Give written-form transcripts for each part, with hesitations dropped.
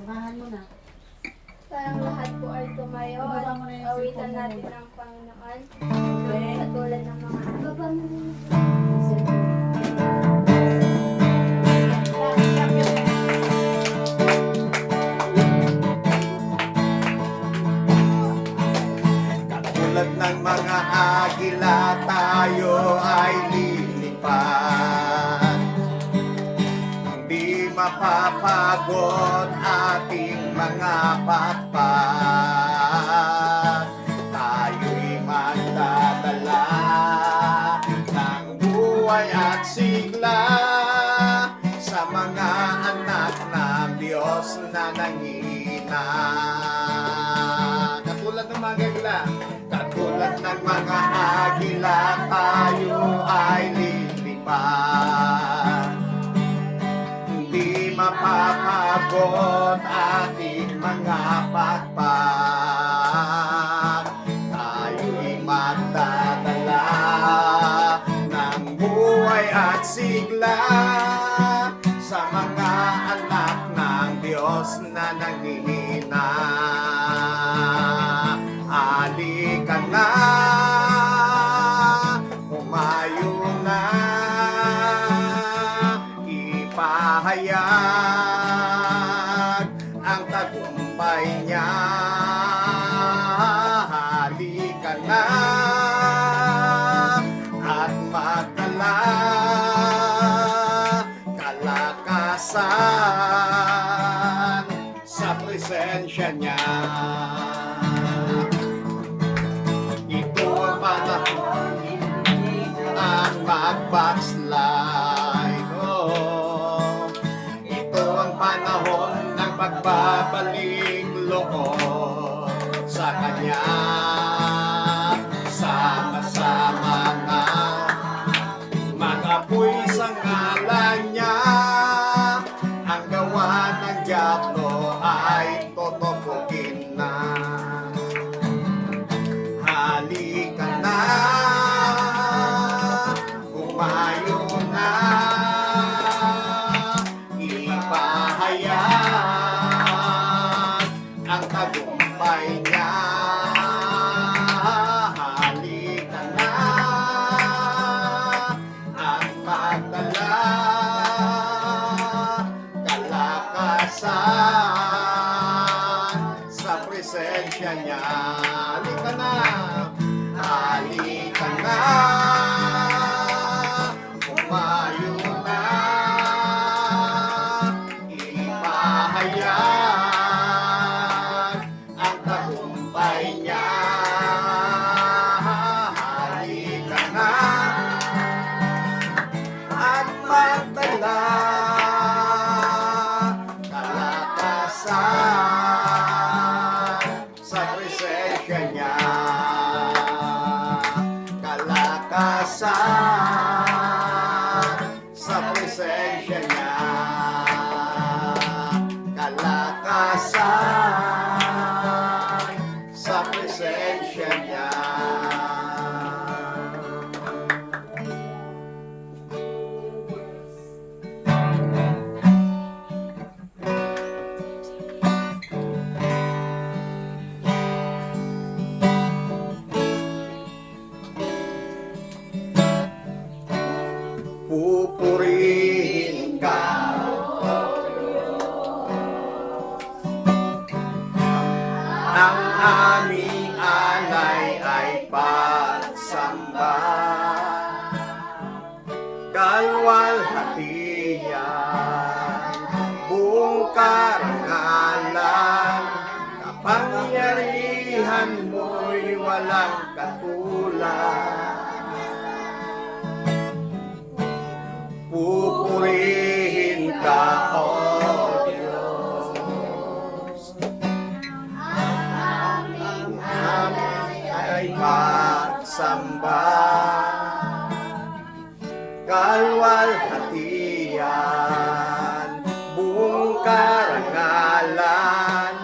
Samahan mo na. Tayong lahat po ay tumayo at Ibaba mo na yung awitan cellphone mo natin muna. ang Panginoon. Okay. Katulad ng mga ibaba mo. Katulad ng mga agila, tayo ay lilipad. Hindi mapapagod ating mga pakpak. Tayo'y magdadala ng buhay at sigla sa mga anak ng Diyos na nangihina. Katulad ng mga agila, katulad ng mga agila, tayo ay lilipad. Hindi mapapagod ating mga pakpak. Tayo'y magdadala ng buhay at sigla sa mga anak ng Diyos na nanghihina. Halika na, humayo na, ipahayag ang tagumpay niya. Halika na at magdala kalakasan sa presensya niya. Ito ang panahon ang mag-backslide. Oh, ito ang panahon ng magbabalik loob sa Kanya. Sama-sama na mag-apoy sa ngalan niya. Ang gawa ng diablo ay totokuin na. Halika na, humayo na, ipahayag ang tagumpay niya. Halika na at magdala kalakasan sa presensya niya. Halika na, halika na, humayo na, ipahayag ang tagumpay niya. Halika na at magdala kalakasan sa presensya niya. Kalakasan sa presensya niya. Kalakasan sa presensya niya. Pupurihin ka, ang aming alay ay pagsamba. Kalwalhatian, buong karangalan, kapangyarihan mo'y walang katulad. Pupurihin ka, O Diyos. Ang aming ay pagsamba. Kalwalhatian, buong karangalan,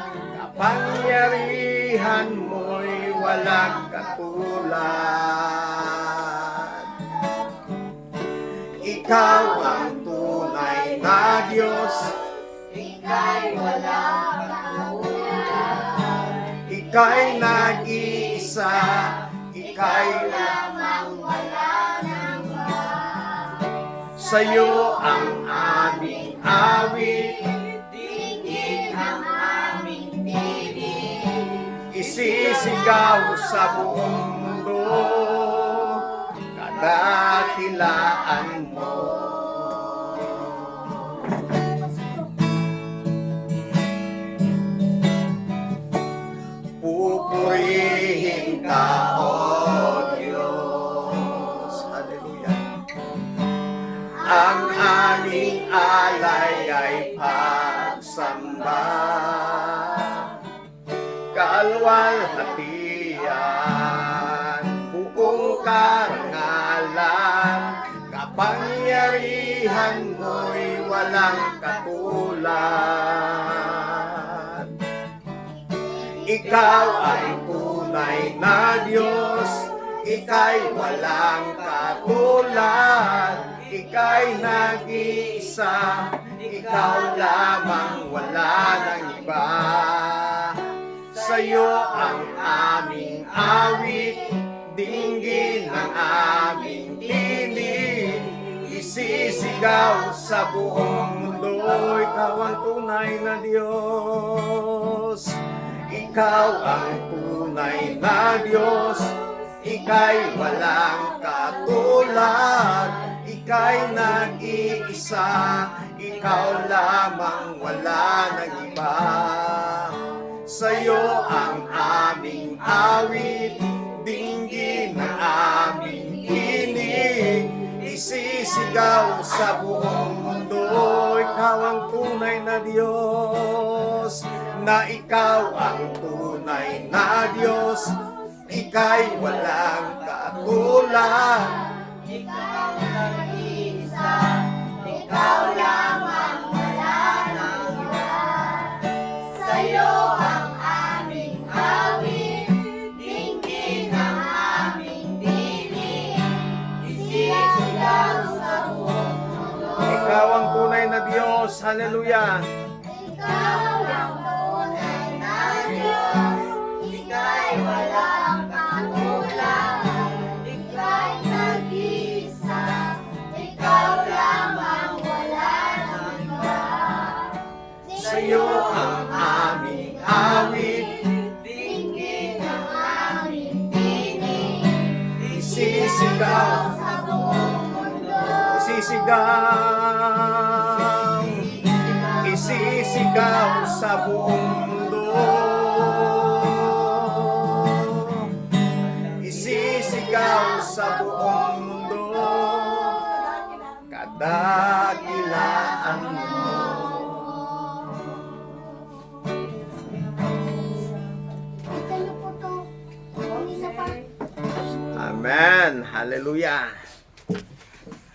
kapangyarihan mo'y walang katulad. Ikaw ang tunay na Diyos, Ika'y walang ika'y nag-iisa, ika'y lamang wala nang iba. sa'yo ang aming awit, Dinggin ang aming tinig. isisigaw sa buong mundo, kadakilaan mo. Pupurihin ka, O Diyos. Hallelujah. Ang aming alay ay pagsamba, kalwalhatian, buong karangalan, kapangyarihan mo'y walang katulad. Ikaw ay tunay na Diyos, ika'y walang katulad, ika'y nag-iisa, ikaw lamang wala nang iba. Sa'yo ang aming awit, dinggin ang aming tinig, isisigaw sa buong mundo, ikaw ang tunay na Diyos. Ikaw ang tunay na Diyos, ika'y walang katulad, ika'y nag-iisa, ikaw lamang wala nang iba. Sa'yo ang aming awit, dinggin ang aming tinig, isisigaw sa buong mundo, ikaw ang tunay na Diyos, na ikaw ang tunay na Diyos, ika'y walang katulad. Ikaw nag-iisa, ikaw lamang wala nang iba. Sa'yo ang aming awit, dinggin ang aming tinig, isisigaw sa buong mundo. Ikaw ang tunay na Diyos, hallelujah. Ikaw ang tunay na Diyos, ika'y walang katulad, ika'y nag-iisa, ikaw lamang wala nang iba. Sa'yo ang aming awit, Dinggin ang aming tinig, isisigaw, sa buong mundo. isisigaw, isisigaw sa buong mundo, isisigaw sa buong mundo, kadakilaan mo. Ito na po to. Kanina pa. Amen. Hallelujah.